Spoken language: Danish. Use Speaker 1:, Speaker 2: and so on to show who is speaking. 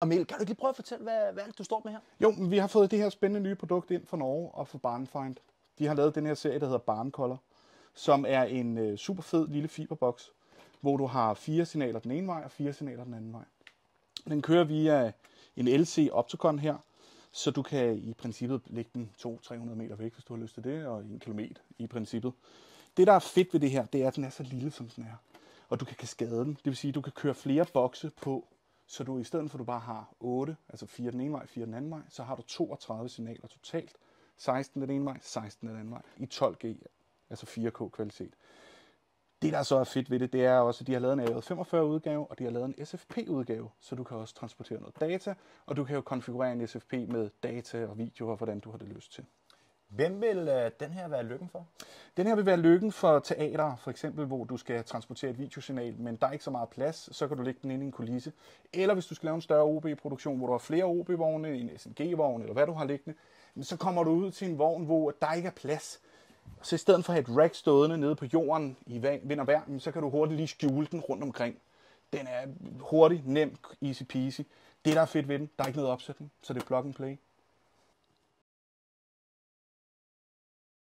Speaker 1: Emil, kan du lige prøve at fortælle, hvad du står med her?
Speaker 2: Jo, men vi har fået det her spændende nye produkt ind fra Norge og fra Barnfind. De har lavet den her serie, der hedder Barncolor, som er en super fed lille fiberboks, hvor du har 4 signaler den ene vej og 4 signaler den anden vej. Den kører via en LC Optocon her, så du kan i princippet lægge den 200-300 meter væk, hvis du har lyst til det, og 1 kilometer i princippet. Det, der er fedt ved det her, det er, at den er så lille, som den er. Og du kan kaskade den. Det vil sige, at du kan køre flere bokse på, så du i stedet for, at du bare har 8, altså 4 den ene vej, 4 den anden vej, så har du 32 signaler totalt. 16 den ene vej, 16 den anden vej, i 12G, altså 4K kvalitet. Det, der så er fedt ved det, det er også, at de har lavet en AJ45-udgave, og de har lavet en SFP-udgave, så du kan også transportere noget data, og du kan jo konfigurere en SFP med data og videoer, hvordan du har det lyst til.
Speaker 1: Hvem vil den her være lykken for?
Speaker 2: Den her vil være lykken for teater, for eksempel, hvor du skal transportere et videosignal, men der er ikke så meget plads, så kan du lægge den inde i en kulisse. Eller hvis du skal lave en større OB-produktion, hvor du har flere OB-vogne, en SNG-vogn, eller hvad du har liggende, så kommer du ud til en vogn, hvor der ikke er plads. Så i stedet for at have et rack stående nede på jorden i vind og vejr, så kan du hurtigt lige skjule den rundt omkring. Den er hurtig, nem, easy peasy. Det, der er fedt ved den, der er ikke noget opsætning, så det er plug and play.